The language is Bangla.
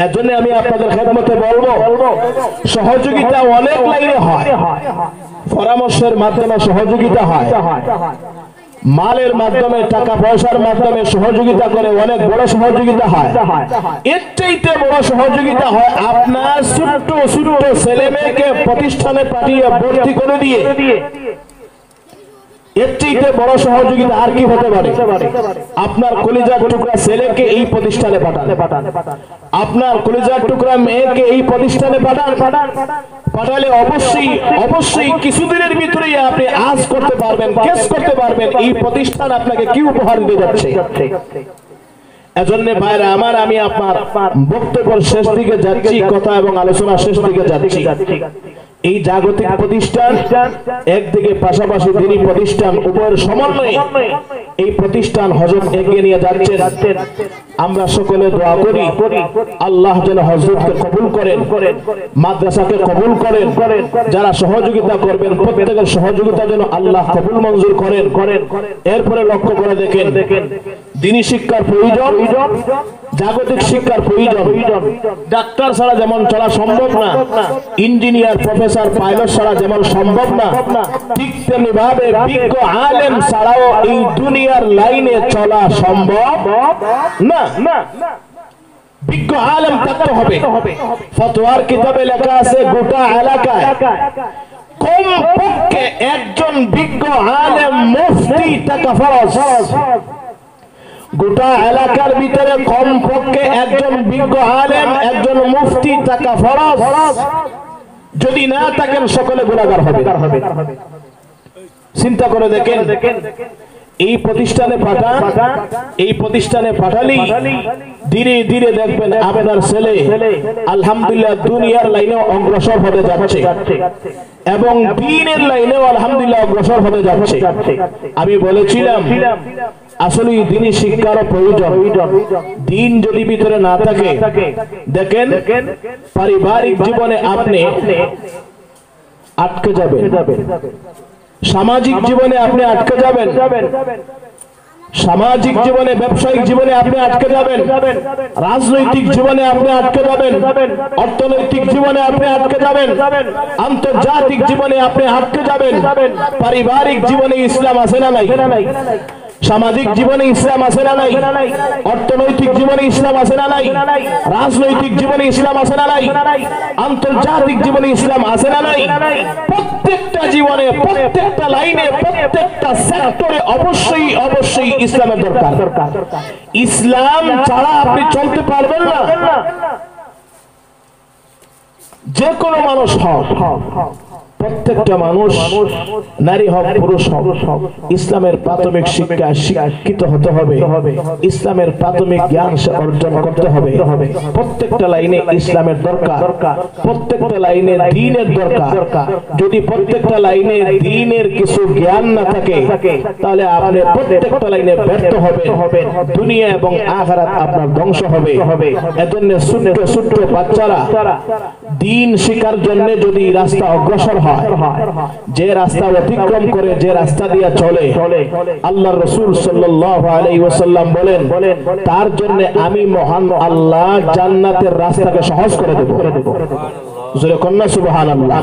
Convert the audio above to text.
এজন্য আমি আপনাদের খেদমতে বলবো, সহযোগিতা অনেক লাইনে হয়। পরামর্শের মাধ্যমে সহযোগিতা হয়, মালের মাধ্যমে, টাকা পয়সার মাধ্যমে সহযোগিতা করে অনেক বড় সহযোগিতা হয়। এর চাইতে বড় সহযোগিতা হয় আপনার ছোট্ট ছোট্ট ছেলে মেয়েকে প্রতিষ্ঠানে পাঠিয়ে ভর্তি করে দিয়ে। এর চাইতে বড় সহযোগিতা আর কি হতে পারে? আপনার কলিজার টুকরা ছেলেকে এই প্রতিষ্ঠানে পাঠান, আপনার কলিজার টুকরা মেয়েকে এই প্রতিষ্ঠানে পাঠালে অবশ্যই কিছুদিনের ভিতরেই আপনি আজ করতে পারবেন, কেস করতে পারবেন এই প্রতিষ্ঠান আপনাকে কি উপহার দিয়ে যাচ্ছে। এজন্য ভাইরা আমার, আমি আপনার বক্তব্যের শেষ দিকে যাচ্ছি, কথা এবং আলোচনা শেষ দিকে যাচ্ছি। এই জাগতিক প্রতিষ্ঠান একদিকে, পাশাপাশি দিনী প্রতিষ্ঠান, উভয়ের সমন্বয়ে এই প্রতিষ্ঠান হযরত এগিয়ে নিয়ে যাচ্ছেন। আমরা সকলে দোয়া করি আল্লাহ যেন হযরতকে কবুল করেন, মাদ্রাসাকে কবুল করেন। যারা সহযোগিতা করবেন প্রত্যেকের সহযোগিতা যেন আল্লাহ কবুল মঞ্জুর করেন। এরপরে লক্ষ্য করে দেখেন, দিনী শিক্ষার প্রয়োজন, জাগতিক শিক্ষার প্রয়োজন। ডাক্তার ছাড়া যেমন চলা সম্ভব না, ইঞ্জিনিয়ার, প্রফেসর, পাইলট ছাড়া যেমন সম্ভব না, ঠিক তেমনি ভাবে বিজ্ঞ আলেম ছাড়াও এই দুনিয়ার লাইনে চলা সম্ভব না। বিজ্ঞ আলেম থাকতে হবে। ফতোয়ার কিতাবে লেখা আছে গোটা এলাকায় কমপক্ষে একজন বিজ্ঞ আলেম মুফতি থাকা ফরজ। গোটা এলাকার ভিতরে কমপক্ষে একজন বিজ্ঞ আলেম, একজন মুফতি থাকা ফরজ। যদি না থাকেন সকলে গুনাহগার হবে। চিন্তা করে দেখেন, এই প্রতিষ্ঠানে পাঠালি ধীরে ধীরে দেখবেন আপনার ছেলে আলহামদুলিল্লাহ দুনিয়ার লাইনেও অগ্রসর হতে যাচ্ছে এবং দ্বীনের লাইনেও আলহামদুলিল্লাহ অগ্রসর হতে যাচ্ছে। আমি বলেছিলাম আসলে দ্বীনি শিক্ষার প্রয়োজন। দ্বীন যদি ভিতরে না থাকে, দেখেন পারিবারিক জীবনে আপনি আটকে যাবেন, সামাজিক জীবনে আপনি আটকে যাবেন, সামাজিক জীবনে, ব্যবসায়িক জীবনে আপনি আটকে যাবেন, রাজনৈতিক জীবনে আপনি আটকে যাবেন, অর্থনৈতিক জীবনে আপনি আটকে যাবেন, আন্তর্জাতিক জীবনে আপনি আটকে যাবেন। পারিবারিক জীবনে ইসলাম আছে না নাই? সামাজিক জীবনে ইসলাম আছে না নাই? অর্থনৈতিক জীবনে ইসলাম আছে না নাই? রাজনৈতিক জীবনে ইসলাম আছে না নাই? আন্তর্জাতিক জীবনে ইসলাম আছে না নাই? প্রত্যেকটা জীবনে, প্রত্যেকটা লাইনে, প্রত্যেকটা সেক্টরে অবশ্যই ইসলামের দরকার। ইসলাম ছাড়া আপনি চলতে পারবেন না। যে কোনো মানুষ হোক, প্রত্যেকটা মানুষ, নারী হোক পুরুষ হোক, ইসলামের প্রাথমিক শিক্ষা শিক্ষিত হতে হবে, ইসলামের প্রাথমিক জ্ঞান অর্জন করতে হবে। প্রত্যেকটা লাইনে ইসলামের দরকার, প্রত্যেকটা লাইনে দ্বীনের দরকার। যদি প্রত্যেকটা লাইনে দ্বীনের কিছু জ্ঞান না থাকে, তাহলে আপনি প্রত্যেকটা লাইনে ব্যর্থ হবেন, দুনিয়া এবং আখিরাত আপনার ধ্বংস হবে। এজন্য ছোট্ট ছোট্ট বাচ্চারা দ্বীন শিক্ষার জন্য যদি রাস্তা অগ্রসর হয়, যে রাস্তা অতিক্রম করে, যে রাস্তা দিয়ে চলে, আল্লাহর রাসূল সাল্লাল্লাহু আলাইহি ওয়াসাল্লাম বলেন তার জন্য আমি মহান আল্লাহ জান্নাতের রাস্তাকে সহজ করে দেব। জোরে কন্যা সুবহানাল্লাহ।